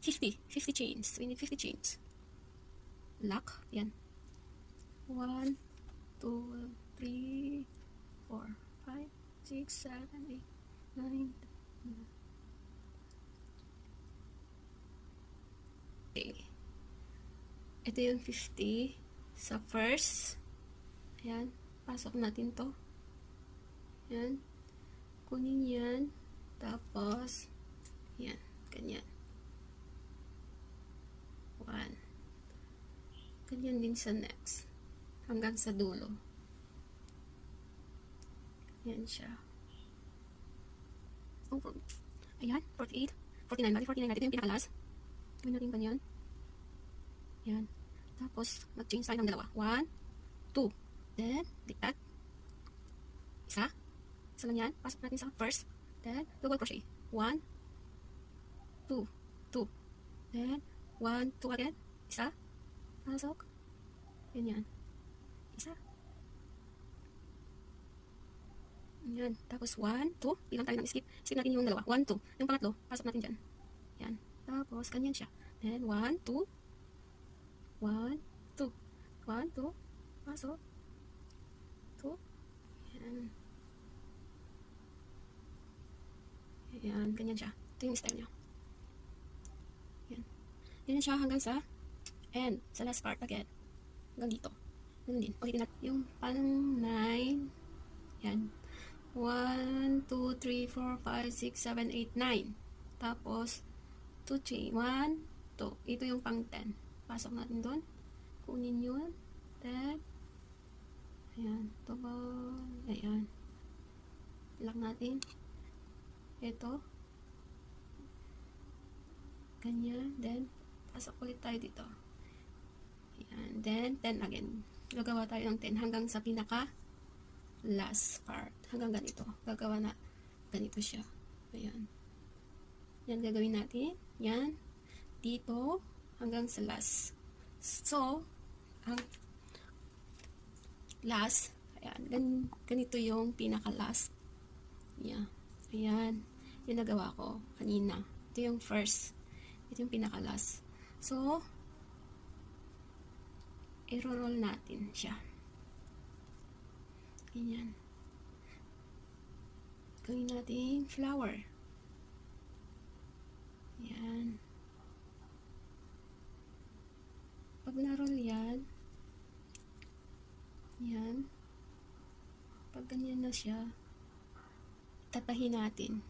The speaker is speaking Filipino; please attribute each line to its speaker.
Speaker 1: 50 chains. We need 50 chains. Lock. Yan. 1, 2, 3, 4, 5, 6, 7, 8, 9, 10. Okay. Ito yung 50 sa first. Ayan. Pasok natin to. Ayan. Kunin yan. Tapos, yan. Ganyan. 1. Ganyan din sa next. Hanggang sa dulo. Yan siya. Oh, ayan. 48. 49. Bali 49 natin. Ito yung pinakalas. Gawin natin ganyan. Yan. Tapos, mag-change tayo ng dalawa. 1, 2. Then, diktat. Isa. Isa lang yan. Pasok natin sa first. Then, double crochet. 1, 2, 2. Then, 1, 2 again. Isa. Pasok. Ganyan. Isa. Yan. Tapos, 1, 2. Bilang tayo ng skip. Skip natin yung dalawa. 1, 2. Yung pangatlo, pasok natin dyan. Yan. Tapos, ganyan siya. Then, 1, 2. 1, 2. 1, 2. Pasok. 2. Yan. Yan. Ganyan siya. Ito yung style niya. Yan. Ganyan siya hanggang sa end. Sa last part again. Hanggang dito. Ganun din. Ulitin natin yung pang 9. Yan. 1, 2, 3, 4, 5, 6, 7, 8, 9. Tapos, 2 chain. 1, 2. Ito yung pang 10. Pasok natin doon. Kunin yun. Then, ayan. Ito ba? Ayan. Lock natin. Ito. Ganyan. Then, pasok ulit tayo dito. Ayan. Then, 10 again. Gagawa tayo ng 10 hanggang sa pinaka last part. Hanggang ganito. Gagawa na ganito siya. Ayan. Yan gagawin natin. Yan. Dito. Hanggang sa last. So, ang last. Ayan. Ganito yung pinaka last. Yeah. Ayan. Yung nagawa ko kanina. Ito yung first. Ito yung pinaka last. So, i-roll natin siya. Ganyan. Gawin natin flower. Yan. Pag na-roll yan, yan. Pag ganyan na siya, tatahin natin.